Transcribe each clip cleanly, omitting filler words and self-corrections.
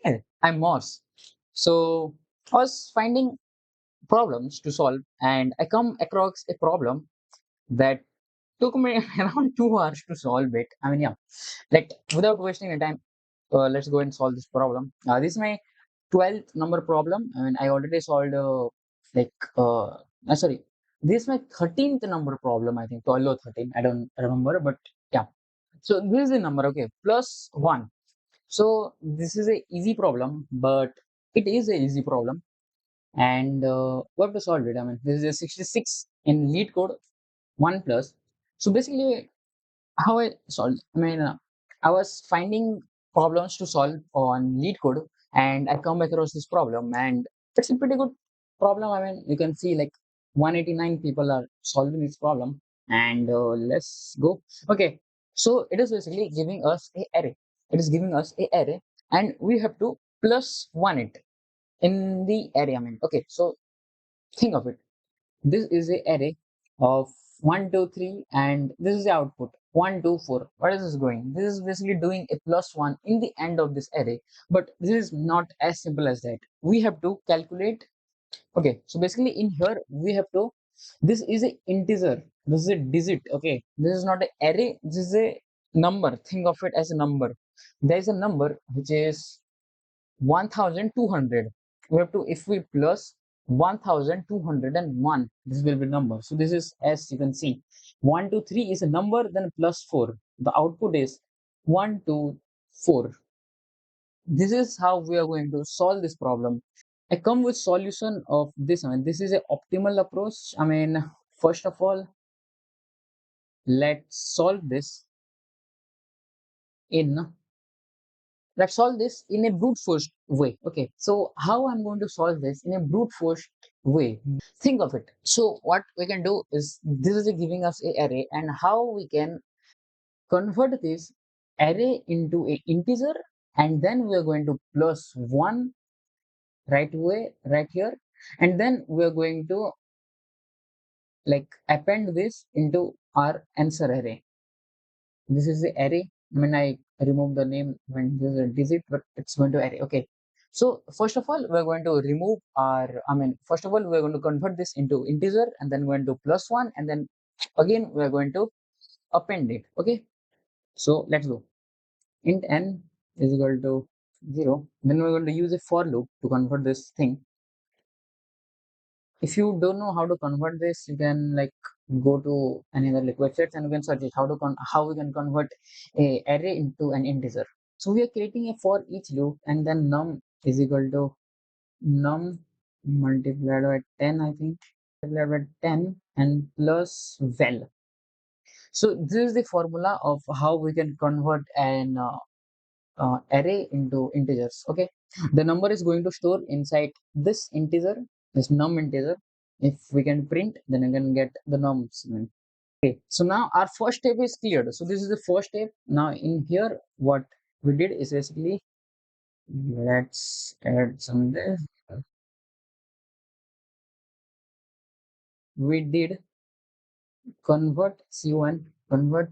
Hey, I'm Moss. So I was finding problems to solve, and I come across a problem that took me around 2 hours to solve it. I mean, yeah, like without wasting any time, let's go and solve this problem. This is my 12th number problem. I mean, I already solved like sorry, this is my 13th number problem. I think 12 or 13. I don't remember, but yeah. So this is the number. Okay, plus one. So this is a easy problem, but it is a easy problem, and what to solve it? I mean, this is a 66 in LeetCode 1 plus. So basically, how I solved? I mean, I was finding problems to solve on LeetCode, and I come across this problem, and it's a pretty good problem. I mean, you can see like 189 people are solving this problem, and let's go. Okay, so it is basically giving us a array. It is giving us a array, and we have to plus one it in the array. I mean, okay, so think of it. This is a array of 1, 2, 3, and this is the output 1, 2, 4. What is this going? This is basically doing a plus 1 in the end of this array, but this is not as simple as that. We have to calculate. Okay, so basically in here we have to. This is a integer. This is a digit. Okay, this is not an array. This is a number. Think of it as a number. There is a number which is 1200. We have to, if we plus 1201, this will be number. So this is, as you can see, 123 is a number, then plus 4. The output is 124. This is how we are going to solve this problem. I come with solution of this. I mean, this is a optimal approach. I mean, first of all, let's solve this in let's solve this in a brute force way. Okay, so how I'm going to solve this in a brute force way? Think of it. So what we can do is, this is giving us a array, and how we can convert this array into a integer, and then we are going to plus one right here, and then we are going to like append this into our answer array. This is the array. I mean, I remove the name when this is a digit, but it's going to array. Okay. So first of all, we're going to remove our, I mean, first of all, we're going to convert this into integer, and then we're going to plus one, and then again, we're going to append it. Okay. So let's go. Int n is equal to 0. Then we're going to use a for loop to convert this thing. If you don't know how to convert this, you can like go to any other like websites, and you can search it how we can convert a array into an integer. So we are creating a for each loop, and then num is equal to num multiplied by 10, I think, multiplied by 10 and plus val. So this is the formula of how we can convert an array into integers. Okay, the number is going to store inside this integer, this num integer. If we can print, then we can get the nums. Okay, so now our first step is cleared. So this is the first step. Now in here, what we did is basically, let's add some this. We did convert c1 convert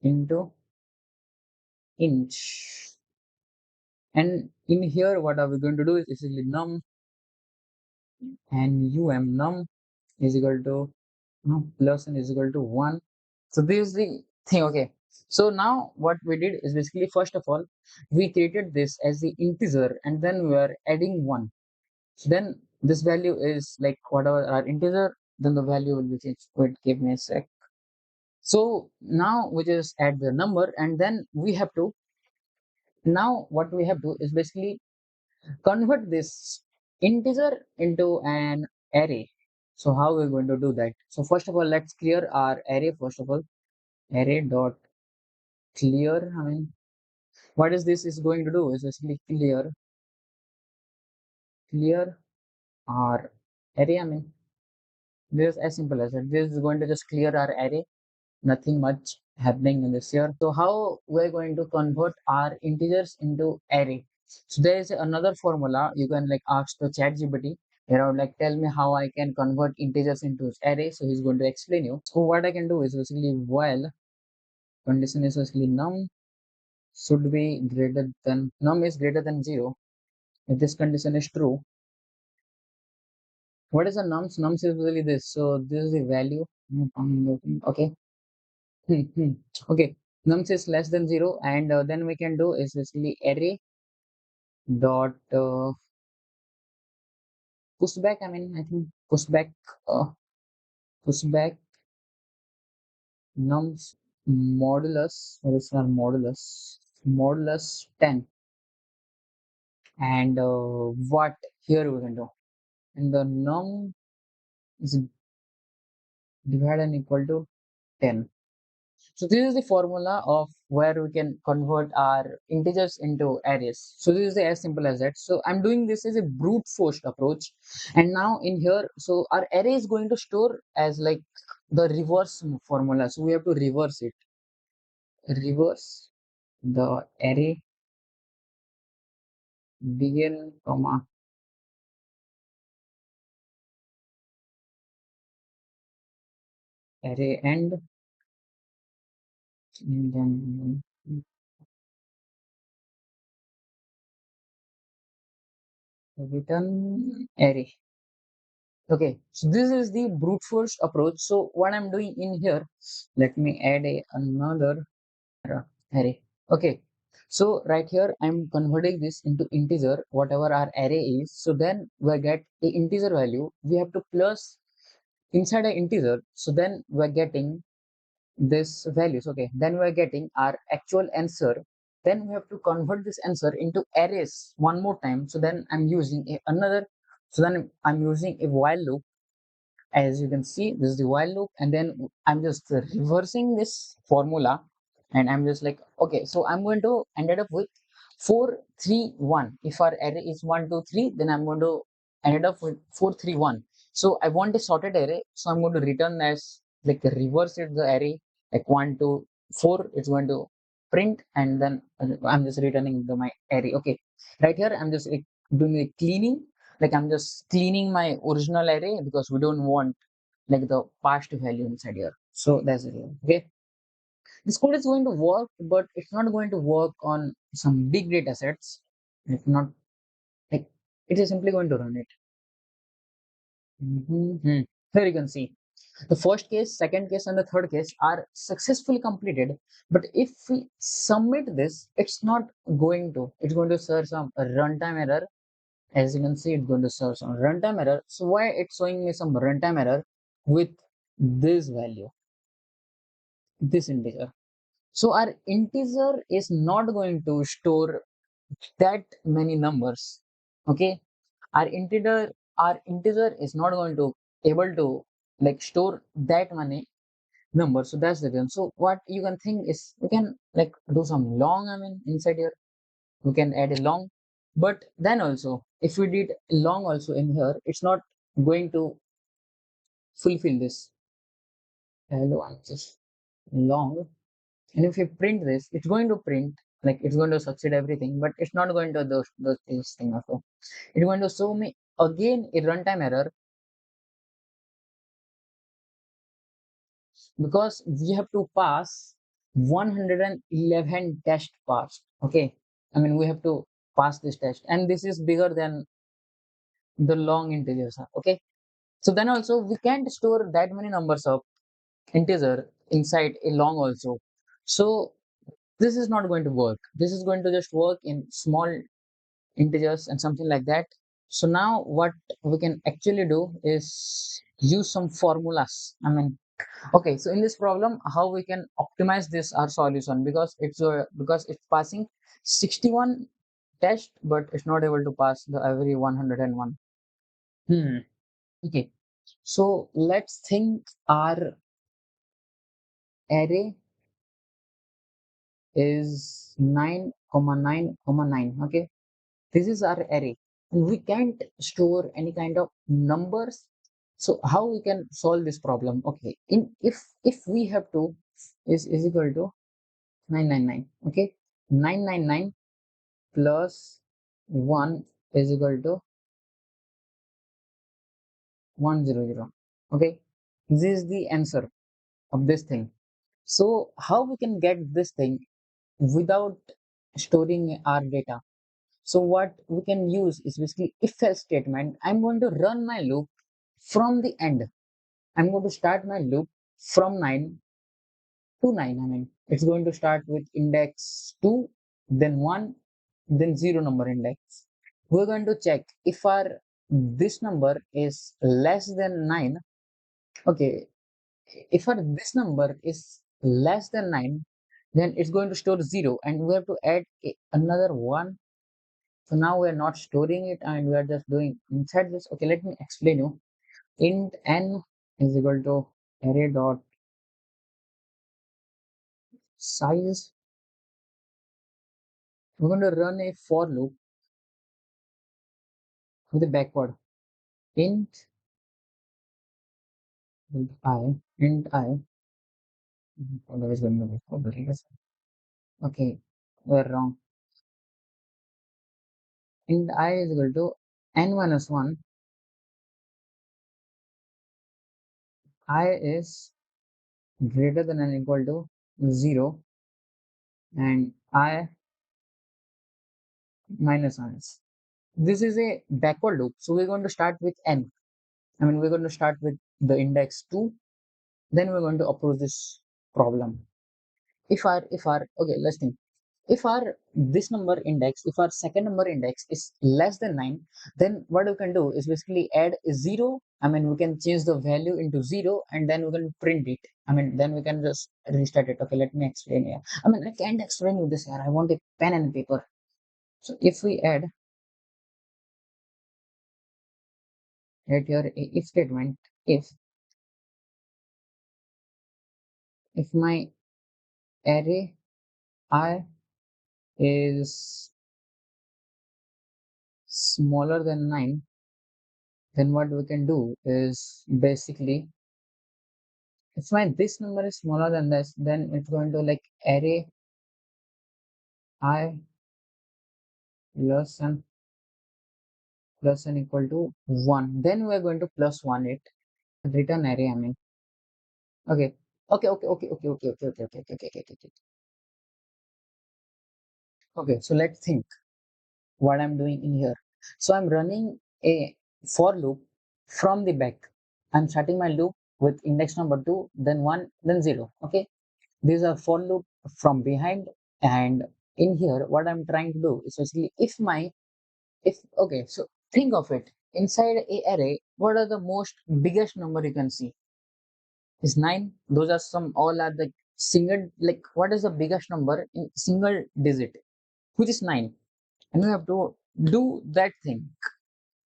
into inch, and in here what are we going to do is basically num and num is equal to plus n is equal to 1. So this is the thing. Okay, so now what we did is basically, first of all, we created this as the integer, and then we are adding 1. So then this value is like whatever our integer, then the value will be changed. Wait, give me a sec. So now we just add the number, and then we have to, now what we have to is basically convert this integer into an array. So how we're going to do that? So first of all, let's clear our array. First of all, array dot clear. I mean, what is this is going to do is basically clear our array. I mean, this is as simple as that. This is going to just clear our array. Nothing much happening in this here. So how we're going to convert our integers into array? So there is another formula. You can like ask the chat GPT, you know, like tell me how I can convert integers into array. So he's going to explain you. So what I can do is basically, while condition is basically num should be greater than, num is greater than 0. If this condition is true, what is the nums? Nums is really this. So this is the value. Okay. Hmm. Okay. Nums is less than zero, and then we can do is basically array dot pushback. I mean, I think uh, pushback nums modulus. What is our modulus? Modulus 10, and what here we can do, and the num is divided and equal to 10. So this is the formula of where we can convert our integers into arrays. So this is as simple as that. So I'm doing this as a brute force approach. And now in here, so our array is going to store as like the reverse formula. So we have to reverse it. Reverse the array begin, comma, array end, and then return array. Okay, so this is the brute force approach. So what I'm doing in here, let me add another array. Okay, so right here I'm converting this into integer, whatever our array is. So then we get a integer value. We have to plus inside an integer. So then we're getting this values. Okay, then we're getting our actual answer. Then we have to convert this answer into arrays one more time. So then I'm using another. So then I'm using a while loop. As you can see, this is the while loop, and then I'm just reversing this formula, and I'm just like, okay, so I'm going to ended up with 431. If our array is 1 2 3, then I'm going to ended up with 431. So I want a sorted array, so I'm going to return as like reverse it the array, like 1 2 4. It's going to print, and then I'm just returning my array. Okay, right here I'm just like doing a cleaning, like I'm just cleaning my original array because we don't want like the past value inside here. So that's it. Okay, this code is going to work, but it's not going to work on some big data sets. It's not like it is simply going to run it. Here you can see the first case, second case, and the third case are successfully completed. But if we submit this, it's not going to. It's going to serve some runtime error. As you can see, it's going to serve some runtime error. So why it's showing me some runtime error with this value, this integer? So our integer is not going to store that many numbers. Okay, our integer is not going to able to like store that many numbers. So that's the reason. So what you can think is we can like do some long. I mean, inside here we can add a long, but then also if we did long also in here, it's not going to fulfill this. Hello, I'm just long. And if you print this, it's going to print like it's going to succeed everything, but it's not going to those this thing also. It's going to show me again a runtime error because we have to pass 111 test passed. Okay, I mean we have to pass this test, and this is bigger than the long integers. Okay, so then also we can't store that many numbers of integer inside a long also. So this is not going to work. This is going to just work in small integers and something like that. So now what we can actually do is use some formulas. I mean, okay, so in this problem, how we can optimize this our solution, because it's passing 61 test, but it's not able to pass the every 101. Okay, so let's think our array is 9 comma 9 comma 9. Okay, this is our array, and we can't store any kind of numbers. So how we can solve this problem? Okay, in if we have to is equal to 999. Okay, 999 plus 1 is equal to 100. Okay, this is the answer of this thing. So how we can get this thing without storing our data? So what we can use is basically if else statement. I'm going to run my loop from the end. I'm going to start my loop from 9 to 9. I mean, it's going to start with index 2, then 1, then 0 number index. We're going to check if our this number is less than 9. Okay, if our this number is less than 9, then it's going to store 0 and we have to add another 1. So now we are not storing it and we are just doing inside this. Okay, let me explain you. Int n is equal to array dot size. We're going to run a for loop with the backward. Int int I. Always going to be forward. Okay, we're wrong. Int I is equal to n minus 1. I is greater than or equal to 0 and I minus 1. This is a backward loop. So we're going to start with n. I mean, we're going to start with the index 2. Then we're going to approach this problem. Okay, let's think. If our this number index, if our second number index is less than 9, then what we can do is basically add a 0. I mean, we can change the value into 0 and then we can print it. I mean, then we can just restart it. Okay, let me explain here. I mean, I can't explain you this here. I want a pen and paper. So if we add at your if statement, if my array I is smaller than 9, then what we can do is basically if my this number is smaller than this, then it's going to like array I less than equal to 1. Then we're going to plus 1 it. Return array, I mean. Okay. Okay. Okay, so let's think what I'm doing in here. So I'm running a for loop from the back. I'm starting my loop with index number 2, then 1, then 0. Okay. These are for loop from behind, and in here what I'm trying to do is basically if okay, so think of it inside a array. What are the most biggest number you can see is 9. Those are some all are the single, like what is the biggest number in single digit, which is 9, and you have to do that thing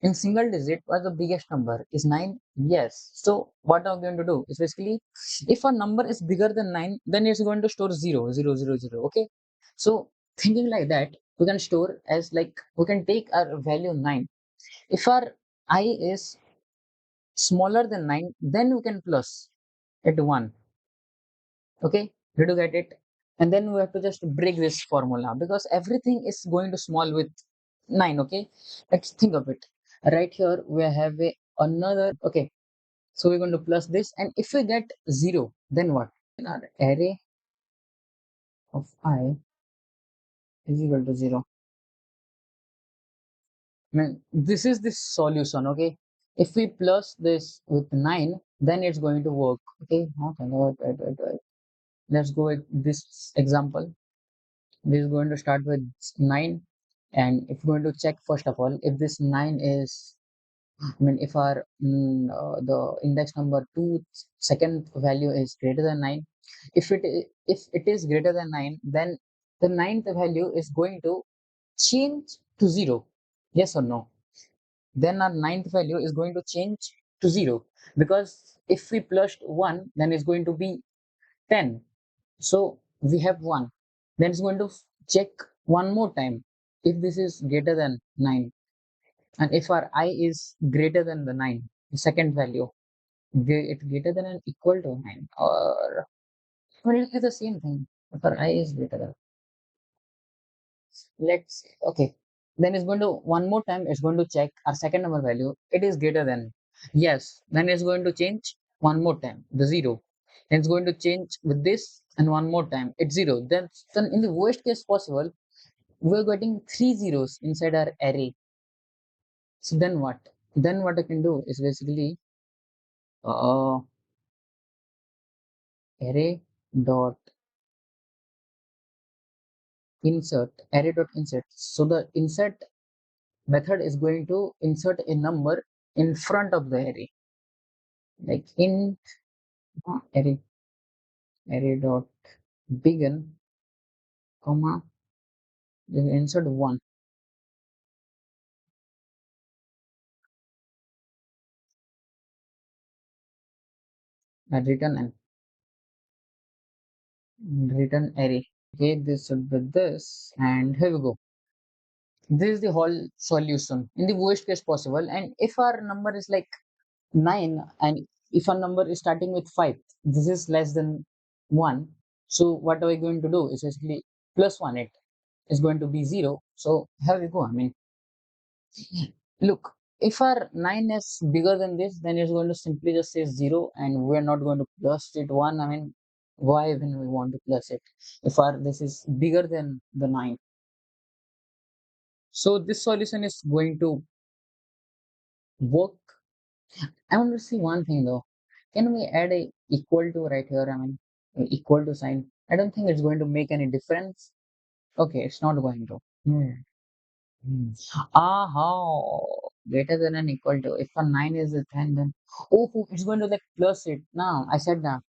in single digit. What the biggest number is 9. Yes, so what I'm going to do is basically if a number is bigger than 9, then it's going to store 0 0 0 0. Okay, so thinking like that, we can store as like we can take our value 9. If our I is smaller than 9, then we can plus at 1. Okay, did you get it? And then we have to just break this formula because everything is going to small with 9. Okay, let's think of it. Right here we have another. Okay, so we're going to plus this, and if we get 0, then what? Our array of I is equal to 0. I mean, this is the solution. Okay, if we plus this with 9, then it's going to work. Okay, wait. Let's go with this example. This is going to start with 9, and if we're going to check first of all if this 9 is, I mean, if our the index number 2 second value is greater than 9, if it is greater than 9, then the ninth value is going to change to 0. Yes or no? Then our ninth value is going to change to 0, because if we plused 1, then it's going to be 10. So we have 1. Then it's going to check one more time if this is greater than 9, and if our I is greater than the 9, the second value, it's greater than and equal to 9, or well, it is the same thing. If our I is greater than, okay, then it's going to one more time. It's going to check our second number value. It is greater than, yes. Then it's going to change one more time the 0. Then it's going to change with this and one more time it's 0. Then in the worst case possible, we're getting three zeros inside our array. So then what? Then what I can do is basically uh, array dot array dot insert. So the insert method is going to insert a number in front of the array, like int array dot begin, comma, then insert one and return array. Okay, this should be this, and here we go. This is the whole solution in the worst case possible. And if our number is like 9, and if our number is starting with 5, this is less than 1. So what are we going to do? Is basically plus 1, it is going to be 0. So here we go. I mean, look, if our 9 is bigger than this, then it's going to simply just say 0, and we're not going to plus it 1. I mean, why even we want to plus it if our this is bigger than the 9? So this solution is going to work. I want to see one thing though. Can we add a equal to right here? I mean, a equal to sign. I don't think it's going to make any difference. Okay, it's not going to. Hmm. How? Greater than and equal to. If a 9 is a 10, then it's going to like plus it. Now I said that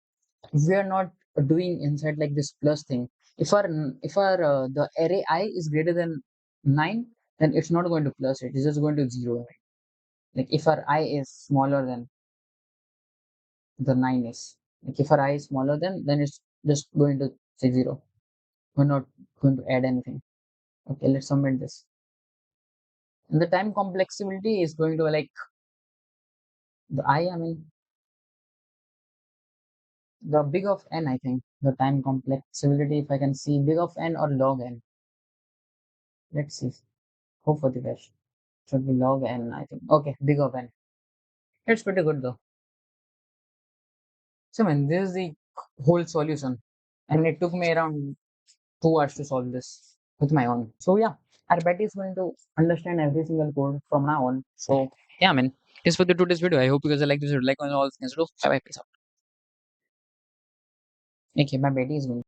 we are not doing inside like this plus thing. If our the array I is greater than 9, then it's not going to plus it. It's just going to 0. Like if our I is smaller than the 9 is. Like if our I is smaller than, then it's just going to say 0. We're not going to add anything. Okay, let's submit this. And the time complexity is going to like I mean the big of n, I think. The time complexity, if I can see big of n or log n. Let's see. Hope for the best. Should be log n, I think. Okay, big of n. It's pretty good though. So man, this is the whole solution. And it took me around 2 hours to solve this with my own. So yeah, our Betty is going to understand every single code from now on. So yeah, man. This for the today's video. I hope you guys like this video. Like on all things. Bye bye. Peace out. Okay, my Betty is going.